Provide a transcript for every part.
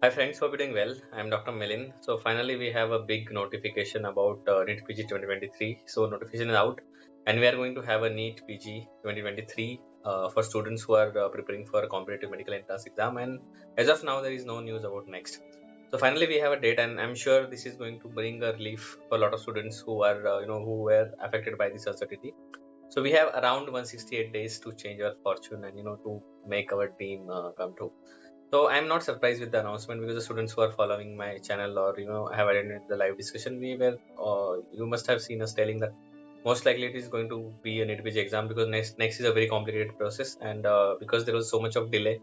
Hi friends, hope you're doing well. I'm Dr. Milind. So finally we have a big notification about NEETPG 2023. So notification is out and we are going to have a NEETPG 2023 for students who are preparing for a competitive medical entrance exam, and as of now there is no news about next. So finally we have a date, and I'm sure this is going to bring a relief for a lot of students who are who were affected by this uncertainty. So we have around 168 days to change our fortune and to make our dream come true. So I'm not surprised with the announcement because the students who are following my channel or have attended the live discussion, we were you must have seen us telling that most likely it is going to be a NEETPG exam because next is a very complicated process, and because there was so much of delay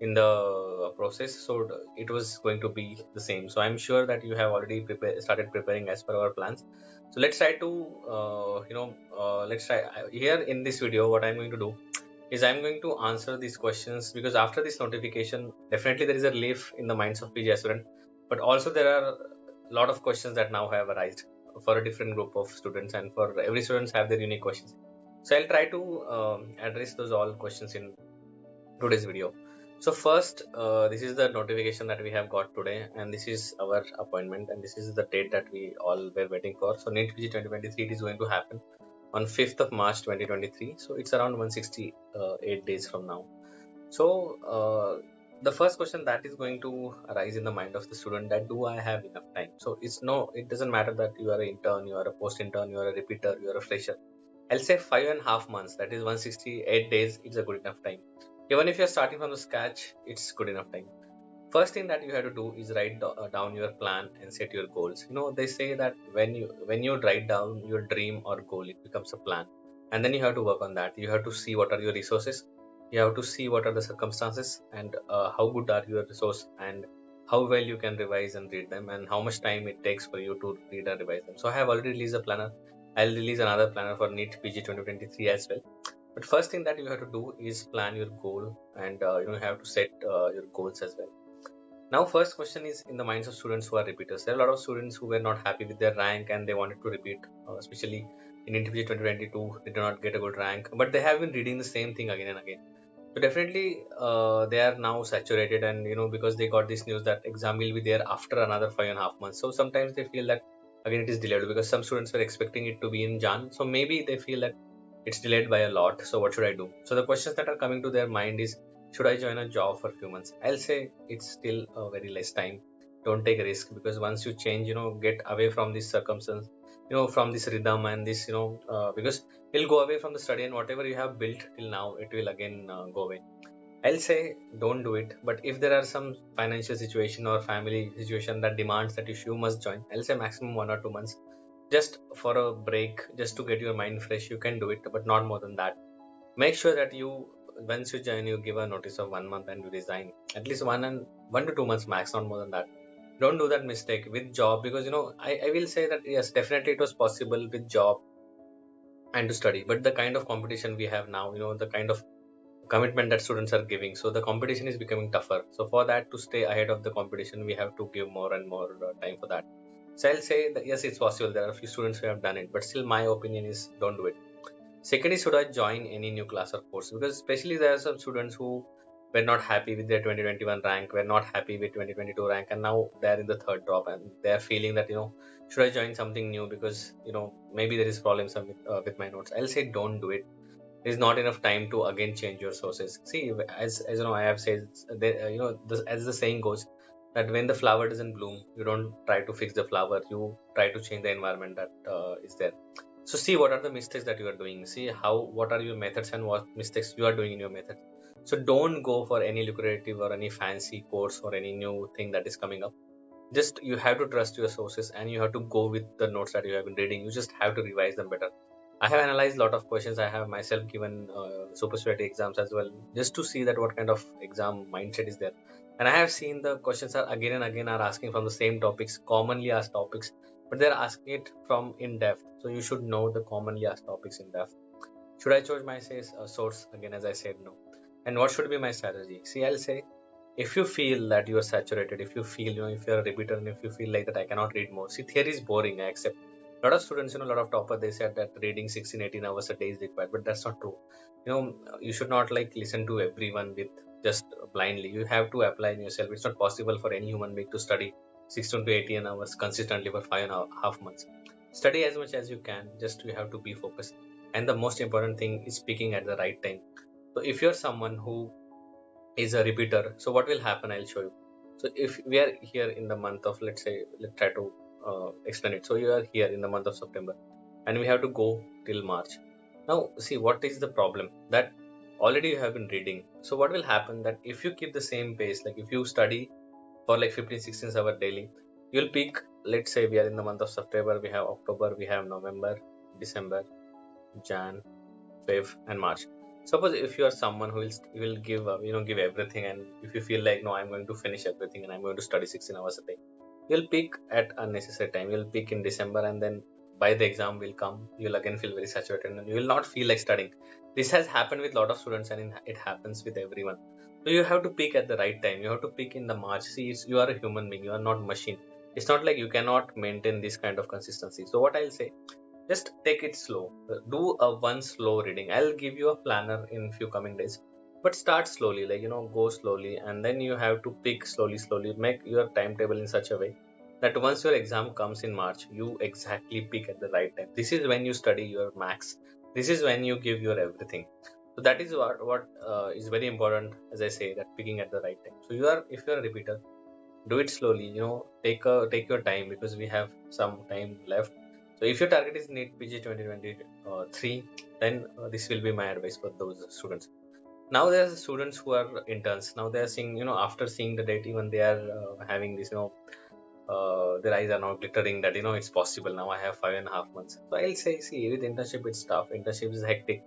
in the process, so it was going to be the same. So I'm sure that you have already started preparing as per our plans. So let's try to let's try here in this video. What I'm going to do is I'm going to answer these questions because after this notification, definitely there is a relief in the minds of PG students, but also there are a lot of questions that now have arisen for a different group of students, and for every students have their unique questions. So I'll try to address those all questions in today's video. So first, this is the notification that we have got today, and this is our appointment, and this is the date that we all were waiting for. So NEETPG 2023 it is going to happen on 5th of March 2023. So it's around 168 days from now. So the first question that is going to arise in the mind of the student, that do I have enough time? So it doesn't matter that you are an intern, you are a post intern, you are a repeater, you are a fresher. I'll say 5.5 months, that is 168 days, it's a good enough time. Even if you're starting from the scratch, it's good enough time. First thing that you have to do is write down your plan and set your goals. They say that when you write down your dream or goal, it becomes a plan, and then you have to work on that. You have to see what are your resources, you have to see what are the circumstances, and how good are your resource, and how well you can revise and read them, and how much time it takes for you to read and revise them. So I have already released a planner. I'll release another planner for NEET PG 2023 as well. But first thing that you have to do is plan your goal, and you have to set your goals as well. Now, first question is in the minds of students who are repeaters. There are a lot of students who were not happy with their rank and they wanted to repeat, especially in interview 2022. They did not get a good rank, but they have been reading the same thing again and again. So definitely, they are now saturated, and because they got this news that exam will be there after another 5.5 months. So sometimes they feel that again it is delayed because some students were expecting it to be in Jan. So maybe they feel that it's delayed by a lot. So what should I do? So the questions that are coming to their mind is, should I join a job for a few months? I'll say it's still a very less time. Don't take a risk, because once you change, get away from this circumstance, from this rhythm and this, because you'll go away from the study, and whatever you have built till now, it will again go away. I'll say don't do it. But if there are some financial situation or family situation that demands that you must join, I'll say maximum 1 or 2 months, just for a break, just to get your mind fresh. You can do it, but not more than that. Make sure that once you join, you give a notice of 1 month and you resign. At least 1 to 2 months max, not more than that. Don't do that mistake with job, because I will say that yes, definitely it was possible with job and to study, but the kind of competition we have now, the kind of commitment that students are giving, so the competition is becoming tougher. So for that, to stay ahead of the competition, we have to give more and more time for that. So I'll say that yes, it's possible. There are a few students who have done it, but still my opinion is don't do it. Second is, should I join any new class or course? Because especially there are some students who were not happy with their 2021 rank, were not happy with 2022 rank, and now they're in the third drop, and they're feeling that should I join something new, because maybe there is problems with my notes. I'll say don't do it. There's not enough time to again change your sources. See, as I have said, as the saying goes, that when the flower doesn't bloom, you don't try to fix the flower, you try to change the environment that is there. So see what are the mistakes that you are doing. See what are your methods and what mistakes you are doing in your method. So don't go for any lucrative or any fancy course or any new thing that is coming up. Just you have to trust your sources, and you have to go with the notes that you have been reading. You just have to revise them better. I have analyzed a lot of questions. I have myself given super specialty exams as well, just to see that what kind of exam mindset is there. And I have seen the questions are again and again are asking from the same topics, commonly asked topics, but they're asking it from in depth. So you should know the commonly asked topics in depth. Should I choose my source? Again, as I said, no. And what should be my strategy? See, I'll say, if you feel that you are saturated, if you feel, if you're a repeater, and if you feel like that I cannot read more. See, theory is boring, I accept. A lot of students, a lot of toppers, they said that reading 16, 18 hours a day is required, but that's not true. You should not like listen to everyone with just blindly. You have to apply in yourself. It's not possible for any human being to study 16 to 18 hours consistently for 5.5 months. Study as much as you can, just you have to be focused. And the most important thing is speaking at the right time. So if you're someone who is a repeater, so what will happen, I'll show you. So if we are here in the month of, let's say, let's try to explain it. So you are here in the month of September and we have to go till March. Now see, what is the problem, that already you have been reading. So what will happen, that if you keep the same pace, like if you study for like 15-16 hours daily, you'll peak. Let's say we are in the month of September, we have October, we have November, December, Jan, Feb and March. Suppose if you are someone who will give give everything, and if you feel like, no, I'm going to finish everything and I'm going to study 16 hours a day, you'll peak at unnecessary time. You'll peak in December, and then by the exam will come, you'll again feel very saturated and you will not feel like studying. This has happened with a lot of students, and it happens with everyone. So you have to peak at the right time. You have to peak in the March. See, you are a human being. You are not machine. It's not like you cannot maintain this kind of consistency. So what I'll say, just take it slow. Do a one slow reading. I'll give you a planner in few coming days, but start slowly, like go slowly, and then you have to pick slowly. Make your timetable in such a way that once your exam comes in March, you exactly pick at the right time. This is when you study your max. This is when you give your everything. So that is what is very important, as I say, that picking at the right time. So if you are a repeater, do it slowly. Take your time, because we have some time left. So if your target is NEETPG 2023, then this will be my advice for those students. Now there are students who are interns. Now they are seeing, after seeing the date, even they are having this, their eyes are now glittering that, it's possible. Now I have 5.5 months. So I'll say, see, with internship, it's tough. Internship is hectic.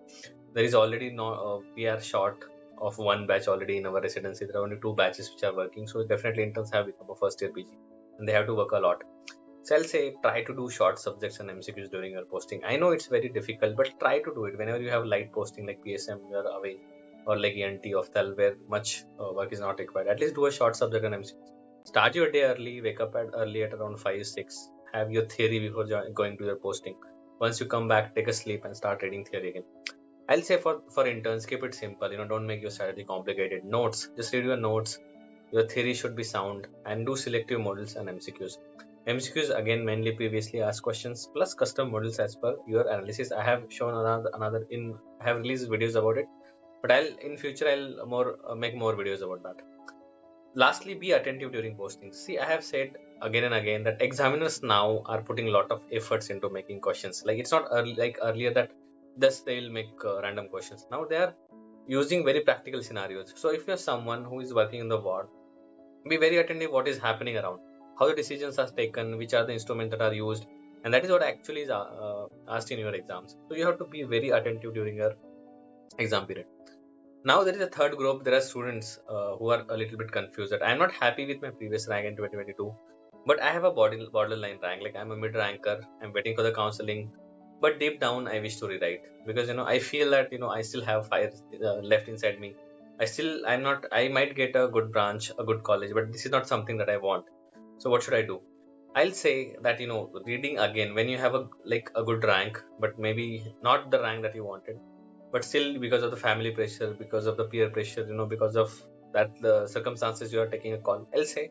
There is already no, we are short of one batch already in our residency. There are only two batches which are working. So definitely interns have become a first year PG and they have to work a lot. So I'll say, try to do short subjects and MCQs during your posting. I know it's very difficult, but try to do it. Whenever you have light posting like PSM, you are away, or like ENT of TEL, where much work is not required. At least do a short subject and MCQs. Start your day early, wake up early at around 5, 6. Have your theory before going to your posting. Once you come back, take a sleep and start reading theory again. I'll say for interns, keep it simple. Don't make your strategy complicated. Notes, just read your notes. Your theory should be sound, and do selective models and MCQs. MCQs again mainly previously asked questions plus custom models as per your analysis. I have shown another in. I have released videos about it, but in future I'll make more videos about that. Lastly, be attentive during postings. See, I have said again and again that examiners now are putting a lot of efforts into making questions. Like, it's not like earlier that thus they will make random questions. Now they are using very practical scenarios. So if you're someone who is working in the ward, be very attentive what is happening around, how the decisions are taken, which are the instruments that are used, and that is what actually is asked in your exams. So you have to be very attentive during your exam period. Now there is a third group. There are students who are a little bit confused that I'm not happy with my previous rank in 2022, but I have a borderline rank. Like, I'm a mid ranker. I'm waiting for the counseling, but deep down I wish to rewrite, because I feel that I still have fire left inside me. I might get a good branch, a good college, but this is not something that I want. So what should I do? I'll say that reading again when you have a good rank, but maybe not the rank that you wanted, but still, because of the family pressure, because of the peer pressure, because of that the circumstances, you are taking a call. I'll say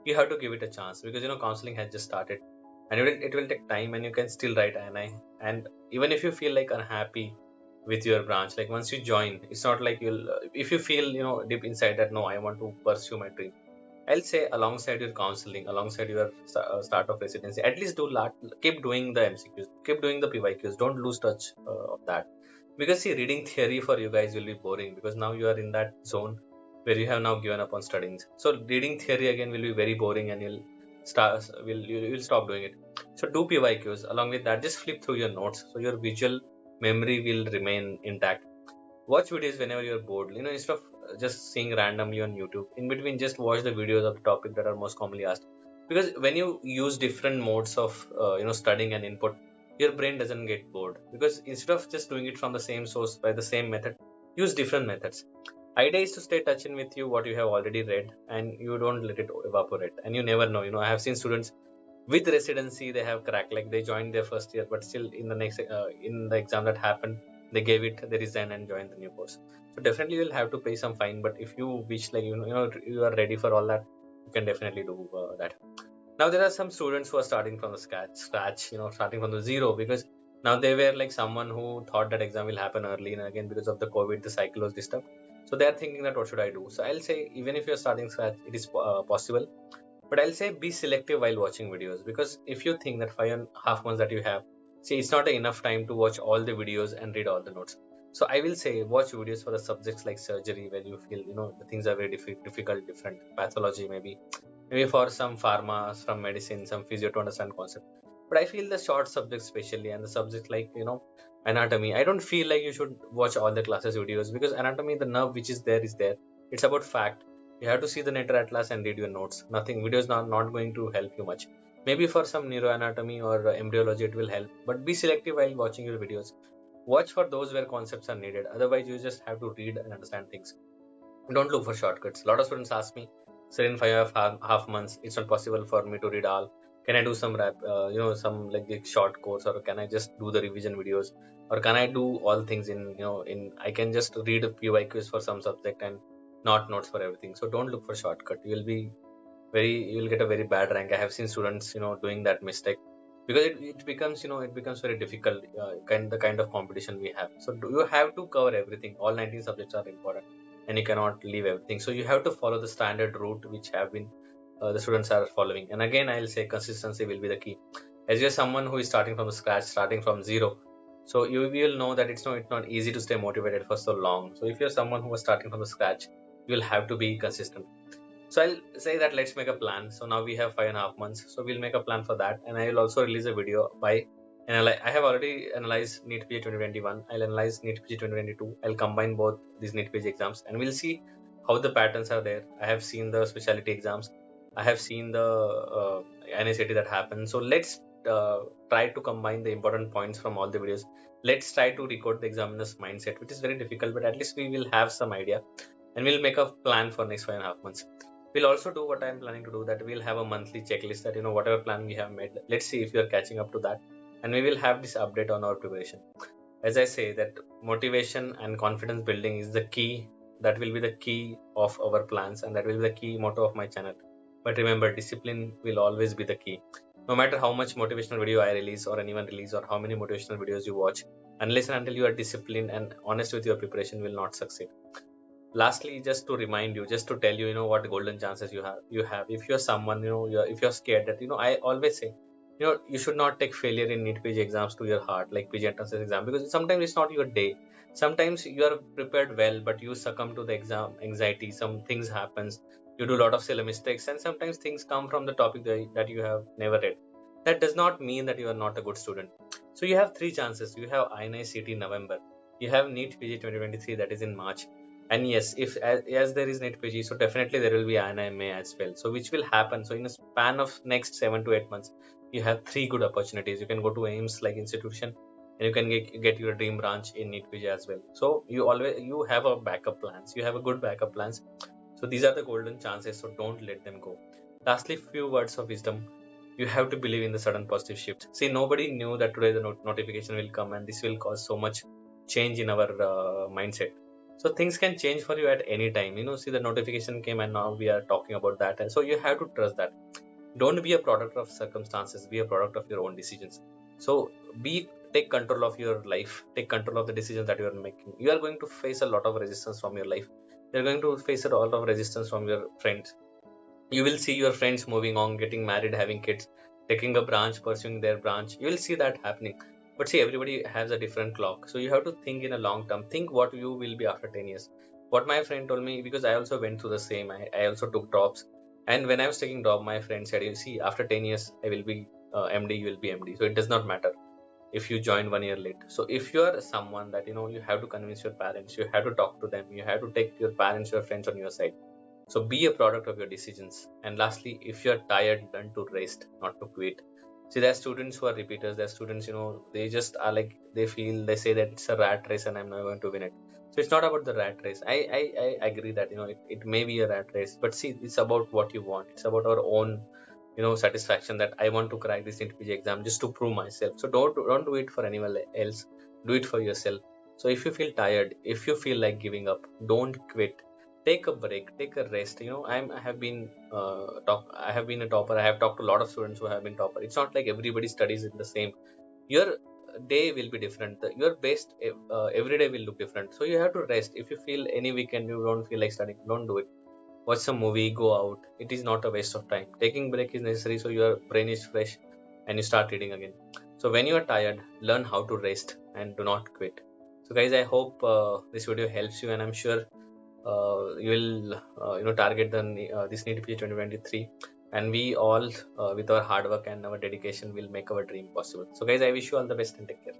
you have to give it a chance, because counseling has just started, and it will take time, and you can still write ANI. And even if you feel like unhappy with your branch, like once you join, it's not like you'll if you feel deep inside that, no, I want to pursue my dream, I'll say alongside your counseling, alongside your start of residency, at least keep doing the MCQs, keep doing the PYQs. Don't lose touch of that, because see, reading theory for you guys will be boring, because now you are in that zone where you have now given up on studying. So reading theory again will be very boring, and you'll stop doing it. So do PYQs. Along with that, just flip through your notes, so your visual memory will remain intact. Watch videos whenever you're bored. Instead of just seeing randomly on YouTube, in between, just watch the videos of the topic that are most commonly asked. Because when you use different modes of studying and input, your brain doesn't get bored. Because instead of just doing it from the same source by the same method, use different methods. Idea is to stay touching with you what you have already read, and you don't let it evaporate. And you never know. I have seen students with residency, they have cracked, like they joined their first year, but still in the exam that happened, they gave it, they resigned and joined the new course. So definitely you will have to pay some fine, but if you wish, like, you are ready for all that, you can definitely do that. Now there are some students who are starting from the scratch, starting from the zero, because now they were like someone who thought that exam will happen early, and again because of the COVID, the cycle was disturbed. So they are thinking that what should I do? So I'll say, even if you're starting scratch, it is possible, but I'll say be selective while watching videos, because if you think that 5.5 months that you have, see, it's not enough time to watch all the videos and read all the notes. So I will say watch videos for the subjects like surgery, where you feel the things are very difficult, different pathology, maybe for some pharma, some medicine, some physio to understand concept. But I feel the short subjects especially, and the subject like anatomy, I don't feel like you should watch all the classes videos, because anatomy, the nerve which is there is there. It's about fact. You have to see the Nature Atlas and read your notes. Nothing, video is not going to help you much. Maybe for some neuroanatomy or embryology it will help, but be selective while watching your videos. Watch for those where concepts are needed, otherwise you just have to read and understand things. Don't look for shortcuts. A lot of students ask me, sir, in 5.5 months, it's not possible for me to read all. Can I do some some like a short course, or can I just do the revision videos, or can I do all things I can just read a PYQs for some subject and not notes for everything. So don't look for shortcut. You will get a very bad rank. I have seen students, doing that mistake, because it becomes, it becomes very difficult, the kind of competition we have. So you have to cover everything. All 19 subjects are important, and you cannot leave everything. So you have to follow the standard route which have been the students are following. And again, I'll say consistency will be the key. As you're someone who is starting from the scratch, starting from zero, so you will know that it's not easy to stay motivated for so long. So if you're someone who is starting from the scratch, you will have to be consistent. So I'll say that let's make a plan. So now we have 5.5 months. So we'll make a plan for that. And I will also release a video by I have already analyzed NEETPG 2021. I'll analyze NEETPG 2022. I'll combine both these NEETPG exams, and we'll see how the patterns are there. I have seen the specialty exams. I have seen the NICT that happened. So let's try to combine the important points from all the videos. Let's try to record the examiner's mindset, which is very difficult, but at least we will have some idea, and we'll make a plan for next 5.5 months. We'll also do what I'm planning to do, that we'll have a monthly checklist, that whatever plan we have made, let's see if we are catching up to that, and we will have this update on our preparation. As I say, that motivation and confidence building is the key. That will be the key of our plans, and that will be the key motto of my channel. But remember, discipline will always be the key. No matter how much motivational video I release, or anyone release, or how many motivational videos you watch, unless and until you are disciplined and honest with your preparation, will not succeed. Lastly, just to remind you, just to tell you, what golden chances you have if you're someone, if you're scared, that I always say, you should not take failure in NEET PG exams to your heart, like PG entrance exam, because sometimes it's not your day. Sometimes you are prepared well, but you succumb to the exam anxiety. Some things happens, you do a lot of silly mistakes, and sometimes things come from the topic that you have never read. That does not mean that you are not a good student. So you have three chances. You have INI-CT in November, you have NEET PG 2023, that is in March, and yes, if as there is NEETPG, so definitely there will be INI as well. So which will happen? So in a span of next 7 to 8 months, you have three good opportunities. You can go to AIMS like institution, and you can get your dream branch in NEETPG as well. So you have a backup plans. You have a good backup plans. So these are the golden chances. So don't let them go. Lastly, few words of wisdom. You have to believe in the sudden positive shift. See, nobody knew that today the notification will come, and this will cause so much change in our mindset. So things can change for you at any time. See, the notification came, and now we are talking about that. And so you have to trust that. Don't be a product of circumstances, be a product of your own decisions. So take control of your life, take control of the decisions that you are making. You are going to face a lot of resistance from your life. You're going to face a lot of resistance from your friends. You will see your friends moving on, getting married, having kids, taking a branch, pursuing their branch. You will see that happening. But see, everybody has a different clock. So you have to think in a long term. Think what you will be after 10 years. What my friend told me, because I also went through the same. I also took drops. And when I was taking drop, my friend said, you see, after 10 years, I will be MD, you will be MD. So it does not matter if you join 1 year late. So if you are someone that, you have to convince your parents, you have to talk to them, you have to take your parents, your friends on your side. So be a product of your decisions. And lastly, if you're tired, learn to rest, not to quit. See, there are students who are repeaters. There are students, they just are like, they say that it's a rat race and I'm not going to win it. So it's not about the rat race. I agree that, it may be a rat race, but see, it's about what you want. It's about our own, satisfaction, that I want to crack this NEETPG exam just to prove myself. So don't do it for anyone else. Do it for yourself. So if you feel tired, if you feel like giving up, don't quit. Take a break, take a rest. I have been I have been a topper. I have talked to a lot of students who have been topper. It's not like everybody studies in the same. Your day will be different. Your best every day will look different. So you have to rest. If you feel any weekend you don't feel like studying, don't do it. Watch some movie, go out. It is not a waste of time. Taking break is necessary so your brain is fresh and you start reading again. So when you are tired, learn how to rest and do not quit. So guys, I hope this video helps you, and I'm sure you will target this NEETPG 2023, and we all with our hard work and our dedication will make our dream possible. So guys, I wish you all the best and take care.